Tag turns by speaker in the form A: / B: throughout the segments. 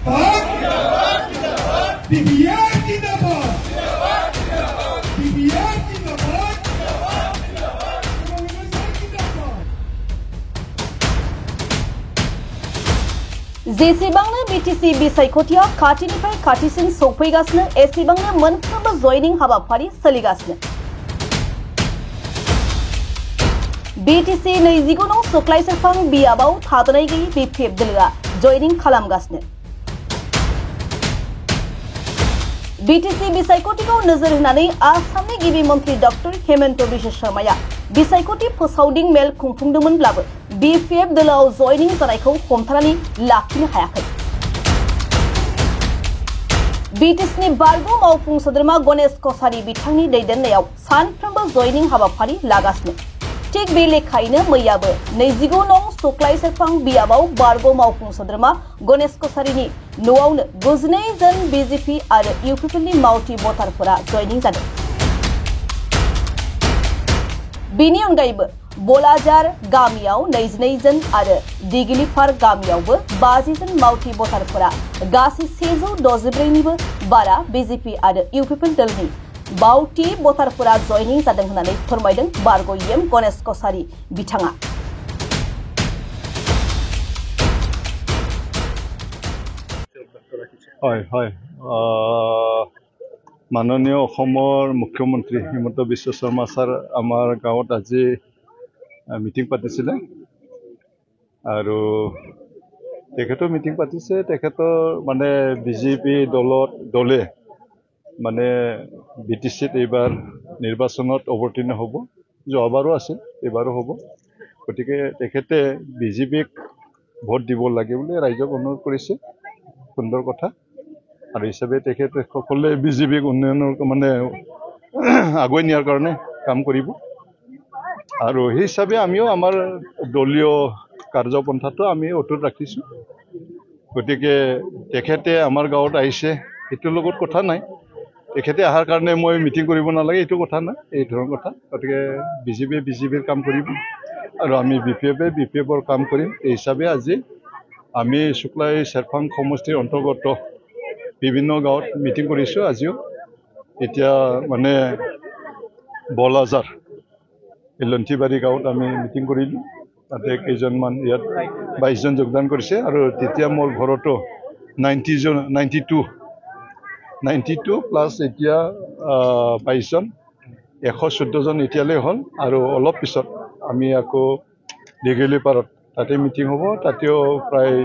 A: जेसेबांनो बीटीसी बिसायख'थिया खाथिनिफ्राय खाथिसिन सौफैगासिनो एसेबांनो मोनफ्रोमबो जयनिं हाबाफारि सोलिगासिनो। बीटीसी 29 नं सुक्लाय सेरफां बियाबाव थाद'नाय गैयै बीपीएफ दोलोआ जयनिं खालामगासिनो। बीटीसी बिसायख'थिखौ नोजोर होनानै आसामनि गिबि मन्त्रि डक्टर हेमन्त बिश्व शर्माया बिसायख'थि फोसावदिं मेल खुंफुंदोंमोनब्लाबो बीपीएफ दोलोआव जयनिं जानायखौ हमथानानै लाखिनो हायाखै। बीटीसीनि बारग' मावफुं सोद्रोमा गणेश कछारी बिथांनि दैदेननायाव सानफ्रोमबो जयनिं हाबाफारि लागासिनो। थिग बे लेखायैनो मैयाबो 29 नं सुक्लाय सेरफां बियाबाव बारग' मावफुं सोद्रोमा गणेश कछारीनि न'आवनो 92 जन बीजेपी आरो इउपिपिएलनि मावथि भटारफोरा जयनिं जादों। बेनि अनगायैबो बलाजार गामियाव 22 जन आरो दिगिलिपार गामियावबो 50 जन मावथि भटारफोरा गासै 164 निबो बारा बीजेपी आरो इउपिपिएल दलनि बावथि भटारफोरा जयनिं जादों होननानै फोरमायदों बारग' इएम गणेश कछारी बिथाङा।
B: माननीय অসমৰ মুখ্যমন্ত্ৰী হিমন্ত বিশ্ব শৰ্মা ছাৰ আমাৰ গাঁৱত আজি মিটিং পাতিছিলে আৰু তেখেতৰ মিটিং পাতিছে। তেখেতৰ মানে বিজেপি দলে মানে বিটিচিত এইবাৰ নিৰ্বাচনত অৱতীৰ্ণ হ'ব। যোৱাবাৰো আছিল, এইবাৰো হ'ব। গতিকে তেখেতে বিজেপিক ভোট দিব লাগে বুলি ৰাইজক অনুৰোধ কৰিছে। সুন্দৰ কথা। আৰু হিচাপে তেখেতে সকলোৱে বিজেপিক উন্নয়নৰ মানে আগুৱাই নিয়াৰ কাৰণে কাম কৰিব। আৰু সেই হিচাপে আমিও আমাৰ দলীয় কাৰ্যপন্থাটো আমি অটুট ৰাখিছোঁ। গতিকে তেখেতে আমাৰ গাঁৱত আহিছে, এইটোৰ লগত কথা নাই। তেখেতে অহাৰ কাৰণে মই মিটিং কৰিব নালাগে, এইটো কথা নাই, এই ধৰণৰ কথা। গতিকে বিজেপিৰ কাম কৰিব আৰু আমি বিপিএফৰ কাম কৰিম। এই হিচাপে আজি আমি শুক্লাই চেৰফাং সমষ্টিৰ অন্তৰ্গত বিভিন্ন গাঁৱত মিটিং কৰিছোঁ। আজিও এতিয়া মানে বলাজাৰ লন্থিবাৰী গাঁৱত আমি মিটিং কৰিলোঁ। তাতে কেইজনমান ইয়াত 22 জন যোগদান কৰিছে আৰু তেতিয়া মোৰ ঘৰতো 92 প্লাছ এতিয়া 22 জন 114 জন এতিয়ালৈ হ'ল। আৰু অলপ পিছত আমি আকৌ দিঘিলিপাৰত তাতে মিটিং হ'ব। তাতেও প্ৰায়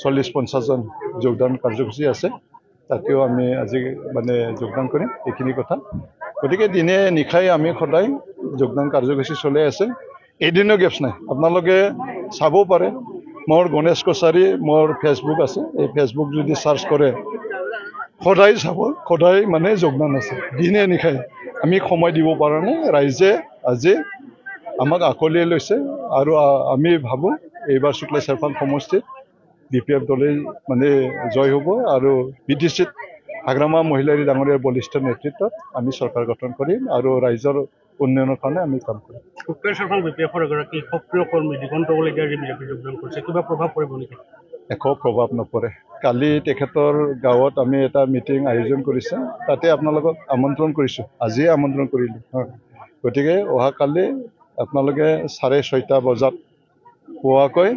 B: 40-50 জন যোগদান কাৰ্যসূচী আছে। তাতেও আমি আজি মানে যোগদান কৰিম, এইখিনি কথা। গতিকে দিনে নিশাই আমি সদায় যোগদান কাৰ্যসূচী চলাই আছে, এদিনো গেপছ নাই। আপোনালোকে চাব পাৰে, মোৰ গণেশ কছাৰী মোৰ ফেচবুক আছে। এই ফেচবুক যদি চাৰ্চ কৰে সদায় চাব, সদায় মানে যোগদান আছে দিনে নিশাই। আমি সময় দিব পৰা নাই। ৰাইজে আজি আমাক আঁকোৱালি লৈছে আৰু আমি ভাবোঁ এইবাৰ শুক্লাই চেৰফাং সমষ্টিত বিপিএফ দলে মানে জয় হ'ব আৰু বিটিচিত হাগ্ৰামা মহিলাৰী ডাঙৰীয়াৰ বলিষ্ঠ নেতৃত্বত আমি চৰকাৰ গঠন কৰিম আৰু ৰাইজৰ উন্নয়নৰ কাৰণে আমি কাম কৰিম।
C: শুক্লাই চেৰফাং বিপিএফৰ এগৰাকী সক্ৰিয় কৰ্মী দিগন্ত কলিতাই বিজেপি যোগদান কৰিছে, কিবা প্ৰভাৱ পৰিব নেকি?
B: একো প্ৰভাৱ নপৰে। কালি তেখেতৰ গাঁৱত আমি এটা মিটিং আয়োজন কৰিছে, তাতে আপোনালোকক আমন্ত্ৰণ কৰিছোঁ, আজিয়ে আমন্ত্ৰণ কৰিলোঁ। গতিকে অহাকালি আপোনালোকে 6:30 বজাত পোৱাকৈ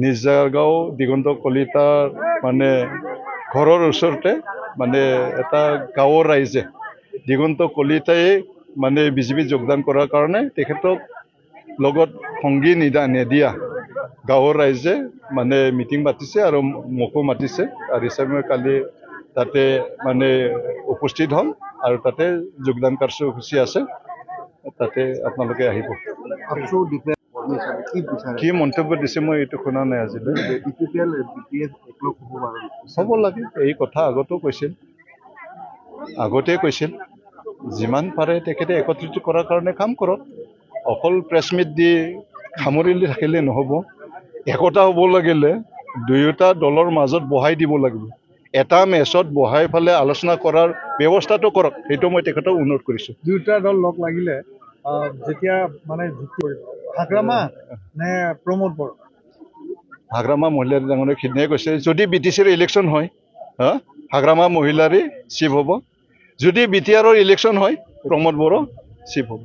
B: নিজগাঁও দিগন্ত কলিতাৰ মানে ঘৰৰ ওচৰতে মানে এটা গাঁৱৰ ৰাইজে দিগন্ত কলিতাই মানে বিজেপি যোগদান কৰাৰ কাৰণে তেখেতক লগত সংগী নিদিয়া গাঁৱৰ ৰাইজে মানে মিটিং পাতিছে আৰু মোকো মাতিছে। আৰু হিচাপে মই কালি তাতে মানে উপস্থিত হ'ম আৰু তাতে যোগদান কাৰ্যসূচী আছে, তাতে আপোনালোকে আহিব। কি মন্তব্য দিছে মই এইটো শুনা নাই আজিলৈ। হ'ব লাগে, এই কথা আগতে কৈছিল। যিমান পাৰে তেখেতে একত্ৰিত কৰাৰ কাৰণে কাম কৰক। অকল প্ৰেছ মিট দি সামৰি থাকিলে নহ'ব। একতা হ'ব লাগিলে দুয়োটা দলৰ মাজত বহাই দিব লাগিব। এটা মেচত বহাই ফালে আলোচনা কৰাৰ ব্যৱস্থাটো কৰক, সেইটো মই তেখেতক অনুৰোধ কৰিছোঁ।
D: দুয়োটা দল লগ লাগিলে যেতিয়া মানে হাগ্ৰামা নে প্ৰমোদ বড়ো
B: হাগ্ৰামা মহিলাৰ ডাঙৰে সিদিনাই কৈছে যদি BTCৰ ইলেকশ্যন হয় হাগ্ৰামা মহিলাৰে চিফ হ'ব যদি BTRৰ ইলেকশ্যন হয় প্ৰমোদ বড়ো চিফ হ'ব